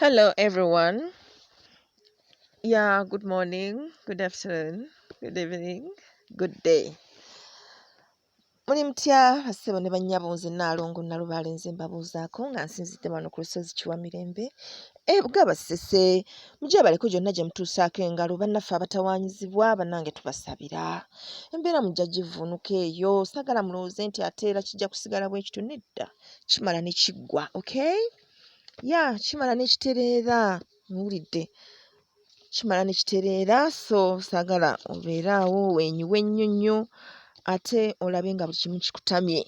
Hello, everyone. Yeah, good morning, good afternoon, good evening, good day. Muli mutya bassebo ne bannyabo nze Nnaalongo Nalubaale nze mbabuuzaako nga nsinzidde wano ku lusozi Kiwamirembe ebuga Basese mugyebaleko gyonna gye mutuusaako engalo bannaffe abatawaanyizibwa bannange tubasabira embeera mujja givvuunuka eyo saagala mulowooze nti ate era kijja kusigala bwe kityo nedda kimala ne kiggwa okay kimala ne kitereera muwulidde kimala ne kitereera so saagala obeeraawo weenyiwe ennyo ate olabe nga buli kimu kikutamye.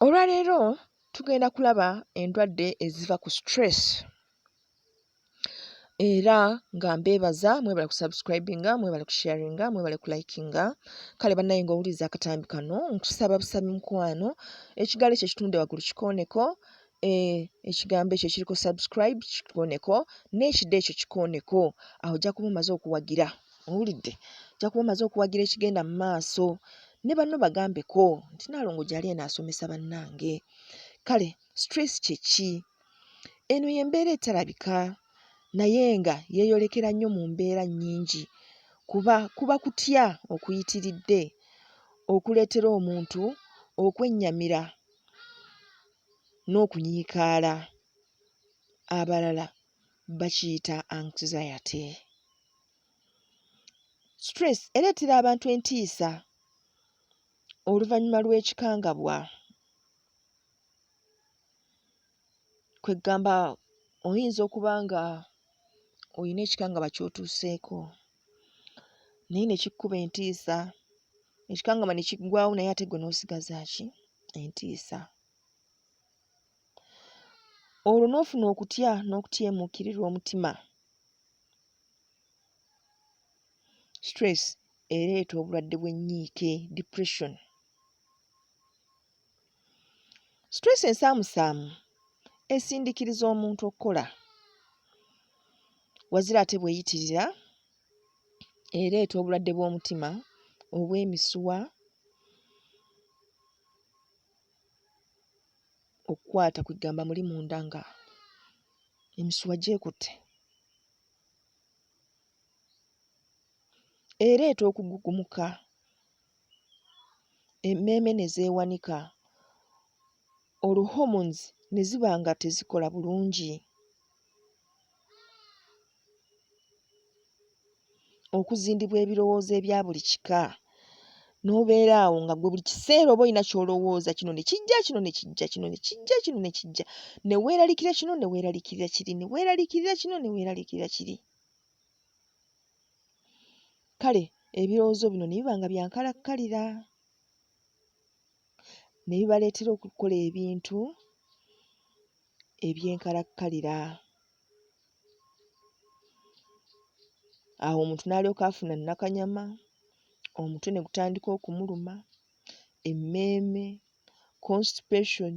Olwaleero tugenda kulaba endwadde eziva ku stress era nga mbeebaza mwebale ku subscribinga mwebale ku sharinga mwebale ku likinga. Kale bannaye ng'owuliriza akatambi kano nkusaba busabi mukwano ekigaalo ekyo kitunde waggulu kikooneko ekigambo ekyo ekiriko subscribe kikooneko n'ekidde ekyo kikooneko aho ojja kuba omaze okuwagira owulidde ojja kuba omaze okuwagira ekigenda mu maaso ne banno bagambeko nti Nnaalongo gy'ali eno asomesa bannange. Kale stress kye ki? Eno y'embeera eterabika naye nga yeeyolekera nnyo mu mbeera nnyingi kuba kutya okuyitiridde okuleetera omuntu okwennyamira n'okunyiikaala. Abalala bakiyita anxiety. Stress ereetera abantu entiisa oluvannyuma lw'ekikangabwa. Kwe ggamba oyinza okuba nga oyina ekikangabwa ky'otuuseeko naye ne kikkuba entiisa ekikangabwa ne kiggwaawo naye ate ggwe n'osigaza ki? Entiisa. Olwo n'ofuna okutya n'okutyemuukirirwa omutima. Stress ereeta obulwadde bw'ennyiike depression. Stress ensaamusaamu esindikiriza omuntu okukola wazira ate bw'eyitirira ereeta obulwadde bw'omutima obw'emisuwa okukwata ku ggamba muli munda nga emisuwa gyekutte. Ereeta okugugumuka emmeeme ne zeewanika hormones ne ziba nga tezikola bulungi. Okuzindibwa ebirowoozo ebya buli kika n'obeera awo nga gwe buli kiseera oba olina ky'olowooza kino ne kijja kino ne kijja kino ne kijja kino ne kijja ne weeraliikirira kino ne weeraliikirira kiri ne weeraliikirira kino ne weeraliikirira kiri. Kale ebirowoozo bino ne biba nga bya nkalakkalira ne bibaleetera okukola ebintu eby'enkalakkalira. Awo omuntu n'alyoka afuna nnakanyama, omutwe ne gutandika okumuluma, emmeeme, constipation,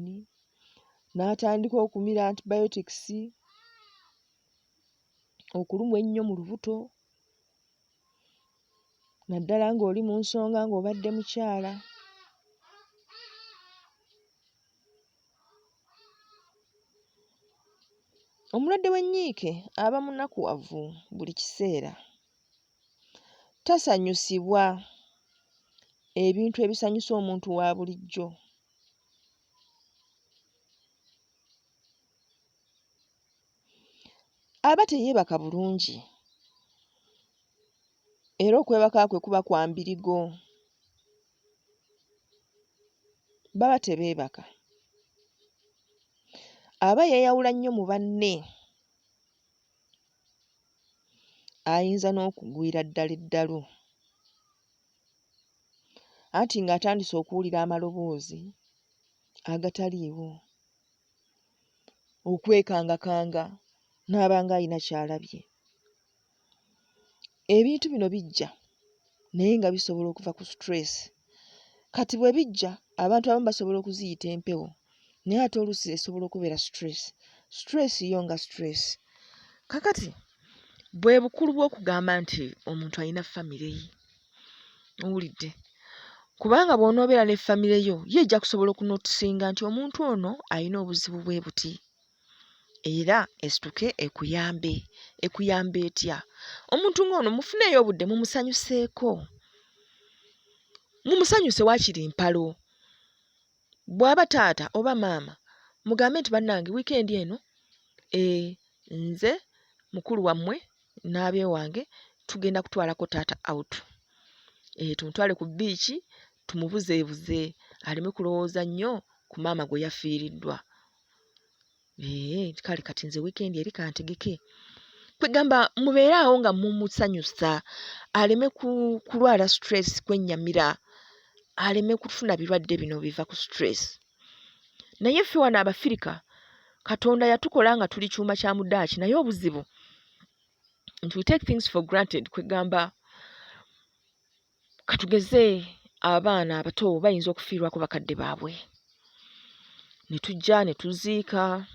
n'atandika okumira antibiotics, okulumwa ennyo mu lubuto, naddala ng'oli mu nsonga ng'obadde mukyala. Omulwadde w'ennyiike aba munakuwavu buli kiseera. Tasanyusibwa ebintu ebisanyusa omuntu wa bulijjo. Aba teyeebaka bulungi era okwebaka kwe kuba kwa mbirigo. Baba tebeebaka. Aba yeeyawula nnyo mu banne. Ayinza n'okugwira ddala eddalu anti ng'atandise okuwulira amaloboozi agataliiwo, okwekangakanga n'aba ng'ayina ky'alabye. Ebintu bino bijja naye nga bisobola okuva ku stress. Kati bwe bijja abantu abamu basobola okuziyita empewo naye ate oluusi esobola okubeera stress. Stress yo nga stress. Kakati bwe bukulu bw'okugamba nti omuntu alina famire ye. Owulidde? Kubanga bw'onoobeera ne famire yo ye ejja kusobola okunotisinga nti omuntu ono alina obuzibu bwe buti. era esituke ekuyambe etya. Omuntu ng'ono mufuneeyo obudde mumusanyuseeko, mumusanyuse waakiri mpalo. Bw'aba taata oba maama mugambe nti bannange wiikendi eno nze mukulu wammwe n'abye wange tugenda kutwalako taata out. Tumutwale ku bbiiki tumubuzeebuze aleme kulowooza nnyo ku maama gwe yafiiriddwa. Kale kati nze wiikendi eri kantegeke. Kwegamba mubeere awo nga mumusanyusa aleme kulwala stress kwennyamira, aleme kufuna birwadde bino biva ku stress. Naye ffe wano Abafirika Katonda yatukola nga tuli kyuma kya mudaaki, naye obuzibu nti we take things for granted. Kwegamba katugeze abaana abato bayinza okufiirwako bakadde baabwe, ne tujja ne tuziika.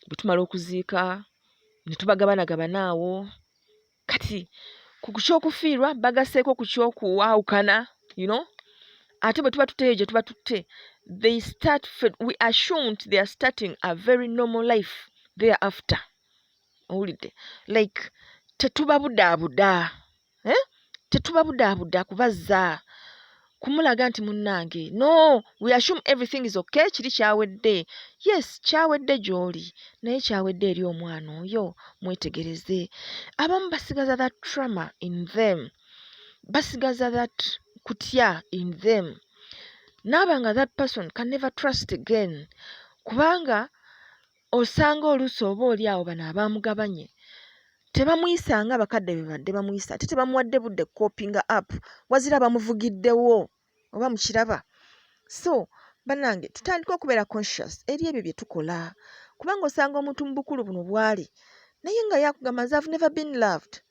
Bwe tumala okuziika ne tubagabanagabana. Kati ku kyokufiirwa bagaseeko ku kyokuwaawukana, ate bwe tuba tuteeyo gye tuba tutte, we assumed they are starting a very normal life thereafter. Owulidde? Like tetubabudaabuda kubazza kumulaga nti munnange, no, we assume everything is okay. Kiri kyawedde, yes kyawedde gy'oli, naye kyawedde eri omwana oyo, mwetegereze. Abamu basigaza that trauma in them, basigaza that kutya in them, naabanga that person can never trust again. Kubanga osanga oluusi oba oli awo bano abaamugabanye tebamuyisa nga bakadde be badde bamuyisa, ate tebamuwadde budde copinga up, wazira bamuvugiddewo oba mukiraba. So bannange tutandika okubeera conscious eri ebyo bye tukola, kubanga osanga omuntu mu bukulu buno bw'ali naye nga yakugamba nze I've never been loved.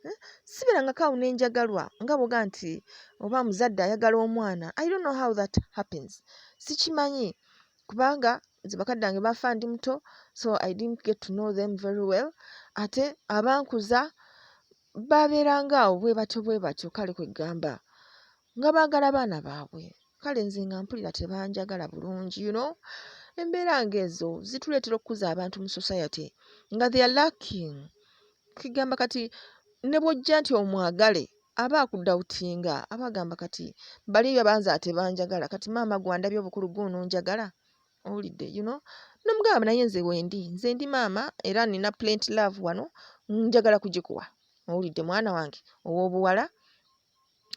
Siberangako awo n'enjagalwa nga bwoga nti oba muzadde ayagala omwana. I don't know how that happens. Sikimanyi kubanga nze bakadde bange bafa ndi muto, so I didn't get to know them very well. Ate abankuza babeeranga awo bwe batyo. Kale kwegamba nga baagala abaana baabwe. Kale nze nga mpulira tebanjagala bulungi. Embeera ng'ezo zituleetera okukuza abantu mu society nga they are lacking. Kigamba kati ne bw'ojja nti omwagale aba akudawutinga, abagamba kati baliyo banza tebanjagala, kati maama gwandabye obukulu Guno njagala. Owulidde? Nomugamba naye nze nze ndi maama era nina plenty love wano, njagala kugikuwa. Owulidde mwana wange ow'obuwala?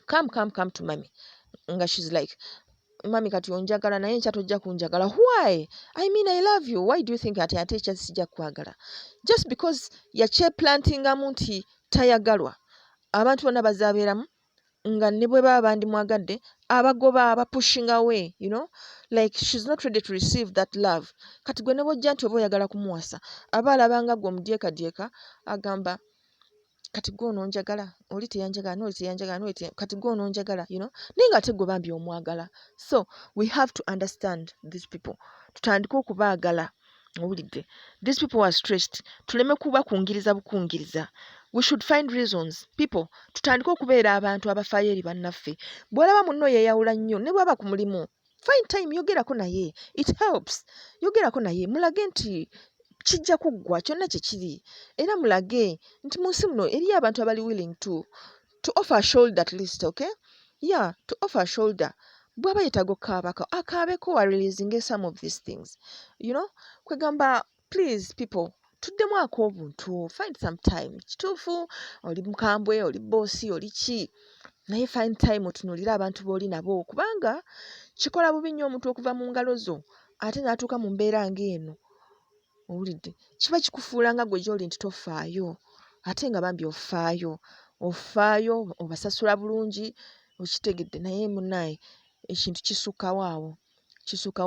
Come to mommy. Nga she's like, mami kati onjagala naye nkya tojja kunjagala. Why? I mean I love you. Why do you think ate ekya sijja kwagala? Just because yakyeplantingamu nti tayagalwa, abantu bonna bazabeeramu nga ne bwe baba bandimwagadde abagoba pushing away, like she's not ready to receive that love. Kati gwe ne bw'ojja nti oba oyagala kumuwasa, aba alabanga gwe omudyekadyeka agamba kati gwe ononjagala, oli teyanjagala, n'oli teyanjagala, kati gwe ononjagala, naye ng'ate gwe bambi omwagala. So we have to understand these people, tutandike okubaagala. Owulidde? These people are stressed. Tuleme kubakungiriza bukungiriza. We should find reasons. People, tutandike okubeera abantu abafaayo eri bannaffe. Bw'olaba munno yeeyawula nnyo ne bw'aba ku mulimu, find time yogerako naye. It helps. Yogerako naye mulage nti kijja kuggwa kyonna kye kiri, era mulage nti mu nsi muno eriyo abantu abali willing to offer a shoulder at least, okay? Yeah, to offer a shoulder. Bw'aba yeetaaga okukaabako akaabeko releasing some of these things. Kwegamba please people, tuddemu ak'obuntu, find some time. Kituufu oli mukambwe, oli boosi, oli ki, naye find time otunuulire abantu b'oli nabo, kubanga kikola bubi nnyo omuntu okuva mu ngalo zo ate n'atuuka mu mbeera ng'eno. Owulidde? Kiba kikufuula nga gwe gy'oli nti tofaayo, ate nga bambi ofaayo, obasasula bulungi, okitegedde, naye munnaye ekintu kisukkawo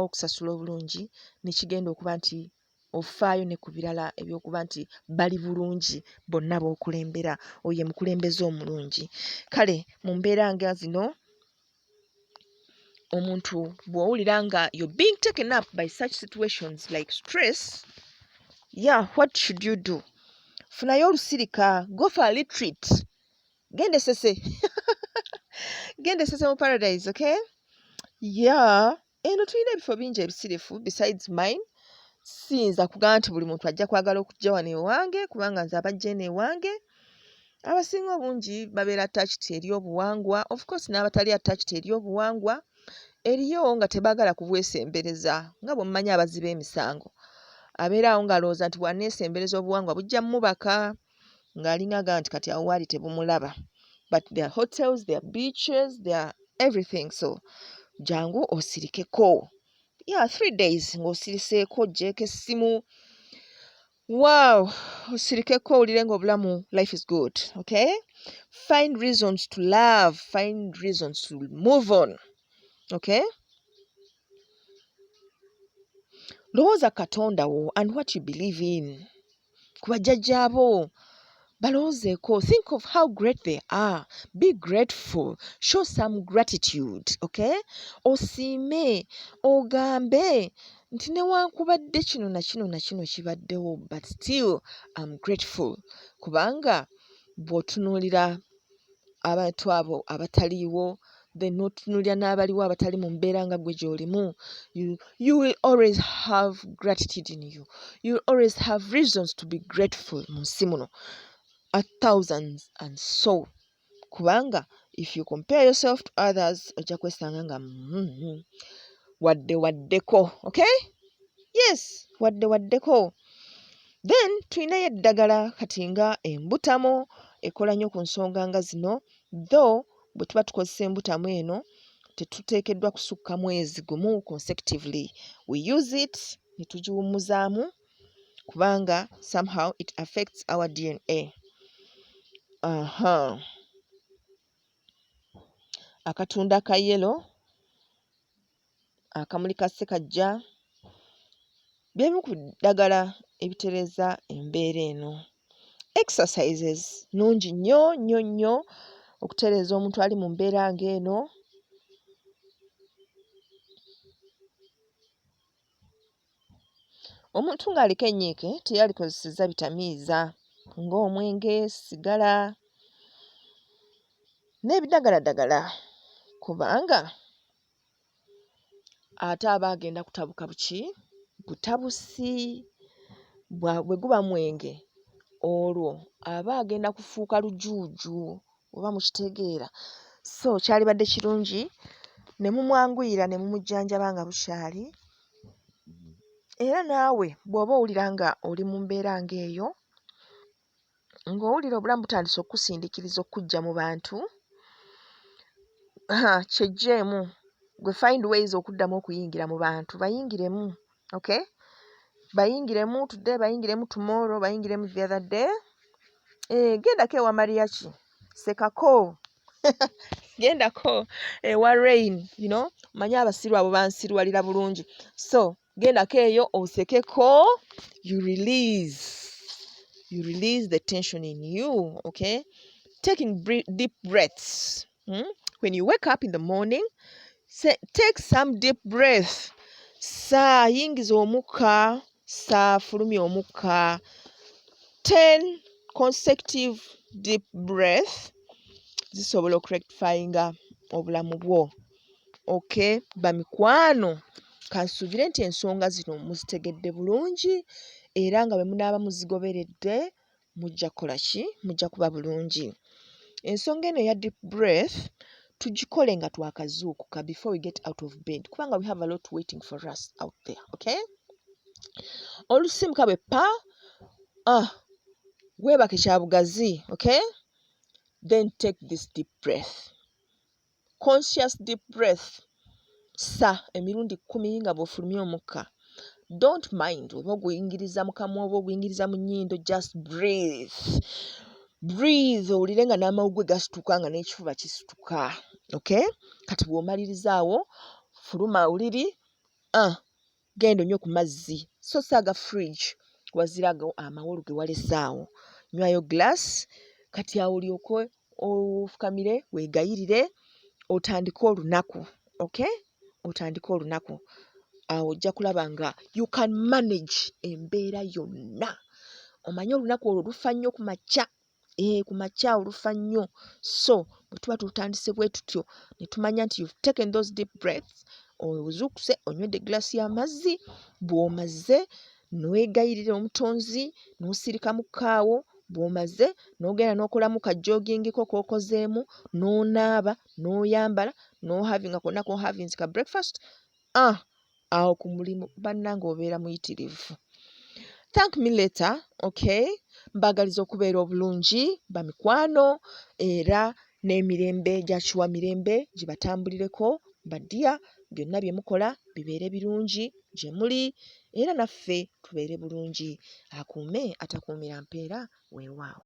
okusasula obulungi ne kigenda okuba nti ofaayo ne ku birala ebyokuba nti bali bulungi bonna b'okulembera, oye mukulembeze omulungi. Kale mu mbeera nga zino omuntu bw'owulira nga you're being taken up by such situations like stress, what should you do? Funayo olusirika, go for a retreat. Gende sese mu paradise, okay? Eno tulina ebifo bingi ebisirifu besides mine. siyinza kugamba nti buli muntu ajja kwagala okujja wano ewange kubanga nze abajja eno ewange abasinga obungi babeera attached eri obuwangwa, of course n'abatali attached eri obuwangwa eriyo nga tebaagala kubwesembereza nga bwe mumanyi abazzi b'emisango abeera awo ng'alowooza nti bw'aneesembereza obuwangwa bujja mmubaka ng'alinga agamba nti kati awo waali tebumulaba. But there are hotels, there are beaches, there are everything. So jangu osirikeko. Yeah, 3 days ng'osiriseeko oggyeko essimu. Wow, osirikeko owulire ng'obulamu life is good. Okay? Find reasons to love. Find reasons to move on. Okay? Lowooza Katonda wo and what you believe in. Ku bajjajjaabo balowoozeeko. Think of how great they are. Be grateful. Show some gratitude. Okay? Osiime, ogambe nti newankubadde kino na kino na kino kibaddewo but still I'm grateful. Kubanga bw'otunuulira abantu abo abataliiwo then n'otunuulira n'abaliwo abatali mu mbeera nga gwe gy'olimu, you will always have gratitude in you. You will always have reasons to be grateful mu nsi muno. Thousands and so. Kubanga if you compare yourself to others, ojja kwesanga nga waddeko. Okay? Yes, waddeko. Then tulinayo eddagala kati nga embutamu ekola nnyo ku nsonga nga zino, though bwe tuba tukozesa embutamu eno tetuteekeddwa kusukka mwezi gumu consecutively. We use it ne tugiwummuzaamu kubanga somehow it affects our DNA. Akatunda ka yellow, akamuli ka ssekajja, by'ebimu ku ddagala ebitereeza embeera eno. Exercises nnungi nnyo okutereeza omuntu ali mu mbeera ng'eno. Omuntu ng'aliko ennyiike teyalikozesezza bitamiiza ng'omwenge, sigala n'ebidagaladagala kubanga ate aba agenda kutabuka butabusi. Bwe guba mwenge olwo aba agenda kufuuka lujuuju oba mukitegeera. So kyalibadde kirungi ne mumwanguyira ne mumujjanjaba nga bukyali. Era naawe bw'oba owulira nga oli mu mbeera ng'eyo, ng'owulira obulamu butandise okukusindiikiriza okujja mu bantu, kyejjeemu gwe find ways okuddamu okuyingira mu bantu. Bayingiremu. Okay? Bayingiremu today, bayingiremu tomorrow, bayingiremu the other day. Gendako ewa Mariaki, sekako. Gendako ewa Rain, you know, manyi abasiru abo bansirwalira bulungi. So gendako eyo osekeko, you release the tension in you. Okay? Taking deep breaths. When you wake up in the morning, take some deep breath. Yingiza omukka, fulumya omukka. 10 consecutive deep breath zisobola okurectifyinga obulamu bwo. Okay? Bamikwano, kansuubire nti ensonga zino muzitegedde bulungi era nga bwe munaaba muzigoberedde mujja kukola ki? Mujja kuba bulungi. Ensonga eno eya deep breath tugikole nga twakazuukuka before we get out of bed kubanga we have a lot waiting for us out there. Okay? Olusimuka bwe pa weebake kyabugazi. Okay? Then take this deep breath. Conscious deep breath. Emirundi 10 nga bw'ofulumya omukka. Don't mind oba oguyingiriza mu kamwa oba oguyingiriza mu nnyindo. Just breathe. Breathe owulire nga n'amawugwe gasituka nga n'ekifuba kisituka. Okay? Kati bw'omalirizaawo fuluma oliri genda onywe ku mazzi so saaga fridge wazira ago amawolu ge walesaawo. Nywayo glass kati awo olyoke ofukamire weegayirire otandike olunaku. Okay? Otandike olunaku. Awo ojja kulaba nga you can manage embeera yonna. Omanye olunaku olwo lufa nnyo ku makya. Ku makya olufa nnyo. So bwe tuba tutandise bwe tutyo ne tumanya nti you've taken those deep breaths, ozuukuse onywedde glass y'amazzi, bw'omaze n'wegayirira omutonzi n'osirika mu kkaawo bw'omaze n'ogenda n'okolamu kajjoogingiko k'okozeemu n'onaaba n'oyambala n'ohavinga konna k'ohavinzi ka breakfast awo ku mulimu bannange obeera muyitirivu. Thank me later, okay? Mbagaliza okubeera obulungi bamikwano era n'emirembe gya kiwa mirembe gibatambulireko badya byonna bye mukola bibeere birungi gye muli era naffe tubeere bulungi. Akuume atakuumira mpeera weewaawo.